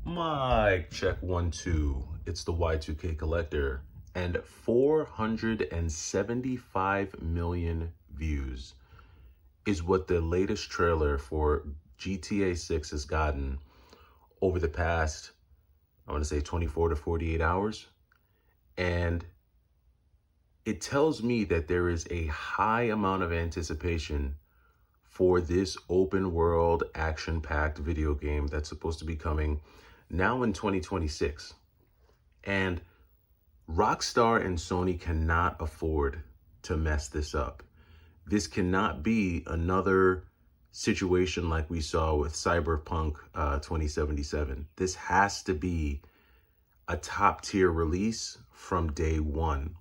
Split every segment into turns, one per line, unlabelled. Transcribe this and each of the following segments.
Mic check 1 2. It's the Y2K Collector and 475 million views is what the latest trailer for GTA 6 has gotten over the past, I want to say 24 to 48 hours. And it tells me that there is a high amount of anticipation for this open world action packed video game that's supposed to be coming now in 2026. And Rockstar and Sony cannot afford to mess this up. This cannot be another situation like we saw with Cyberpunk 2077. This has to be a top tier release from day one.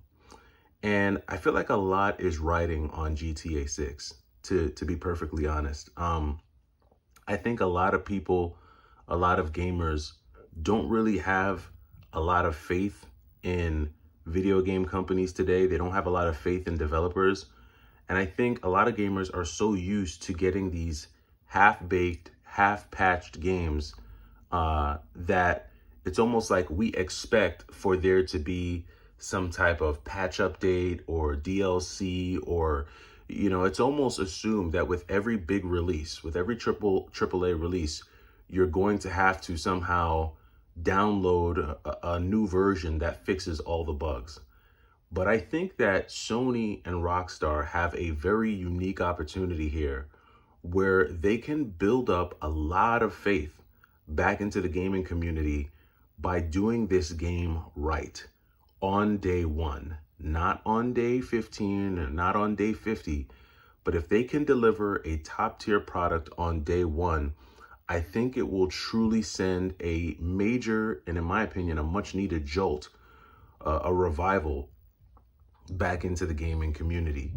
And I feel like a lot is riding on GTA 6, to be perfectly honest. I think a lot of people, a lot of gamers don't really have a lot of faith in video game companies today. They don't have a lot of faith in developers. And I think a lot of gamers are so used to getting these half-baked, half-patched games that it's almost like we expect for there to be some type of patch update or DLC, or, you know, it's almost assumed that with every big release, with every AAA release, you're going to have to somehow download a new version that fixes all the bugs. But I think that Sony and Rockstar have a very unique opportunity here where they can build up a lot of faith back into the gaming community by doing this game right on day one, not on day 15 and not on day 50. But if they can deliver a top tier product on day one, I think it will truly send a major, and in my opinion, a much needed jolt, a revival back into the gaming community.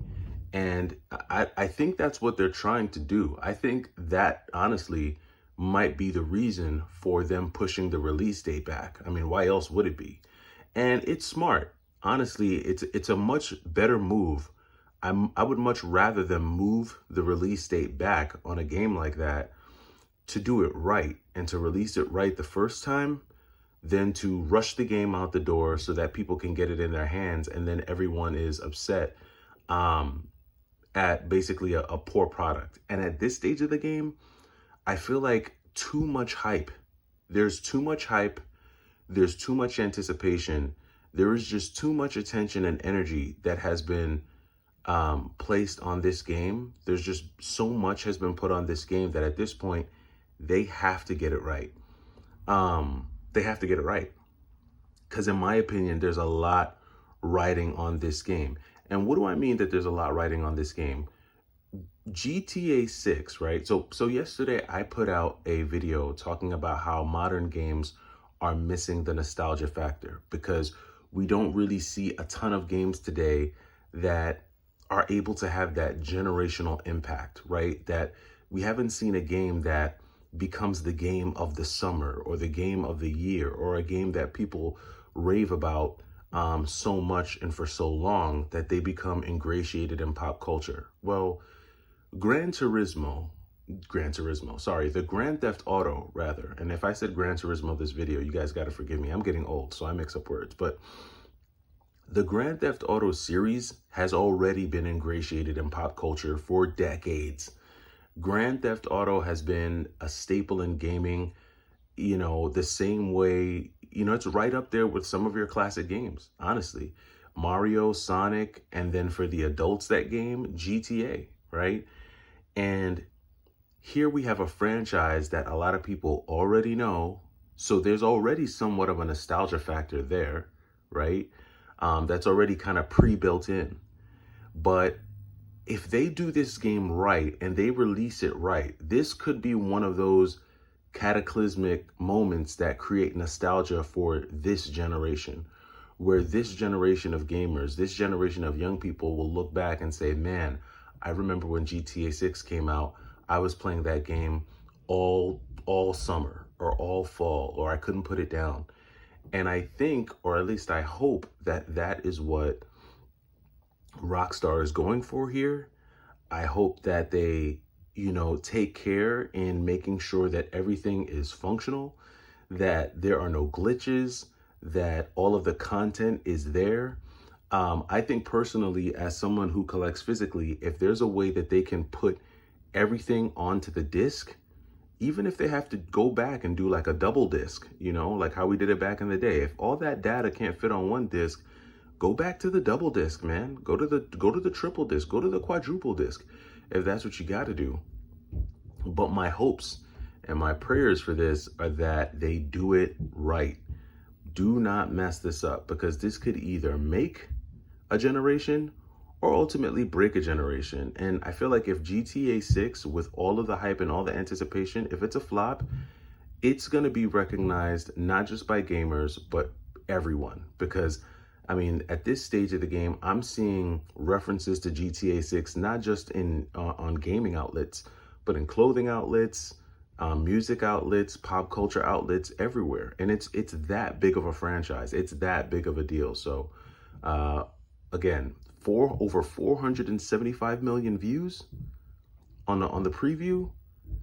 And I think that's what they're trying to do. I think that honestly might be the reason for them pushing the release date back. I mean, why else would it be? And it's smart. Honestly, it's a much better move. I would much rather them move the release date back on a game like that to do it right and to release it right the first time than to rush the game out the door so that people can get it in their hands and then everyone is upset at basically a poor product. And at this stage of the game, I feel like too much hype. There's too much hype. There's too much anticipation. There is just too much attention and energy that has been placed on this game. There's just so much has been put on this game that at this point, they have to get it right. They have to get it right. Because in my opinion, there's a lot riding on this game. And what do I mean that there's a lot riding on this game? GTA 6, right? So yesterday I put out a video talking about how modern games are missing the nostalgia factor because we don't really see a ton of games today that are able to have that generational impact, right? That we haven't seen a game that becomes the game of the summer or the game of the year or a game that people rave about so much and for so long that they become ingratiated in pop culture. Well, the Grand Theft Auto, rather. And if I said Gran Turismo this video, you guys got to forgive me. I'm getting old, so I mix up words. But the Grand Theft Auto series has already been ingratiated in pop culture for decades. Grand Theft Auto has been a staple in gaming, you know, the same way, you know, it's right up there with some of your classic games, honestly. Mario, Sonic, and then for the adults that game, GTA, right? And here we have a franchise that a lot of people already know. So there's already somewhat of a nostalgia factor there, right? That's already kind of pre-built in. But if they do this game right and they release it right, this could be one of those cataclysmic moments that create nostalgia for this generation, where this generation of gamers, this generation of young people will look back and say, man, I remember when GTA 6 came out, I was playing that game all summer or all fall, or I couldn't put it down. And I think, or at least I hope, that that is what Rockstar is going for here. I hope that they, you know, take care in making sure that everything is functional, that there are no glitches, that all of the content is there. I think personally, as someone who collects physically, if there's a way that they can put everything onto the disc, even if they have to go back and do like a double disc, you know, like how we did it back in the day. If all that data can't fit on one disc, go back to the double disc, man. Go to the triple disc, go to the quadruple disc, if that's what you got to do. But my hopes and my prayers for this are that they do it right. Do not mess this up, because this could either make a generation or ultimately break a generation. And I feel like if GTA 6, with all of the hype and all the anticipation, if it's a flop, it's going to be recognized not just by gamers, but everyone. Because, I mean, at this stage of the game, I'm seeing references to GTA 6, not just in on gaming outlets, but in clothing outlets, music outlets, pop culture outlets, everywhere. And it's that big of a franchise. It's that big of a deal. So, again, over 475 million views on the preview.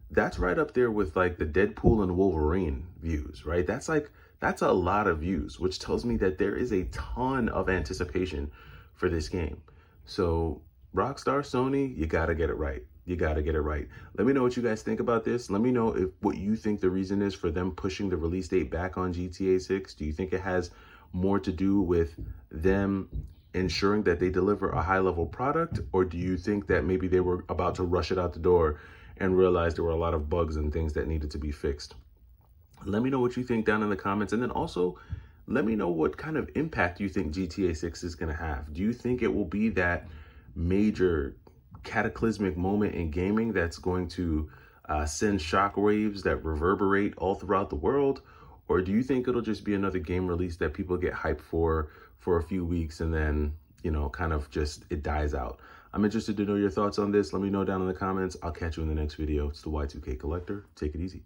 That's right up there with like the Deadpool and Wolverine views, right? That's a lot of views, which tells me that there is a ton of anticipation for this game. So Rockstar, Sony, you got to get it right. You got to get it right. Let me know what you guys think about this. Let me know what you think the reason is for them pushing the release date back on GTA 6. Do you think it has more to do with them ensuring that they deliver a high-level product, or do you think that maybe they were about to rush it out the door and realize there were a lot of bugs and things that needed to be fixed? Let me know what you think down in the comments, and then also let me know what kind of impact you think GTA 6 is going to have. Do you think it will be that major cataclysmic moment in gaming that's going to send shockwaves that reverberate all throughout the world? Or do you think it'll just be another game release that people get hyped for a few weeks and then, you know, kind of just it dies out? I'm interested to know your thoughts on this. Let me know down in the comments. I'll catch you in the next video. It's the Y2K Collector. Take it easy.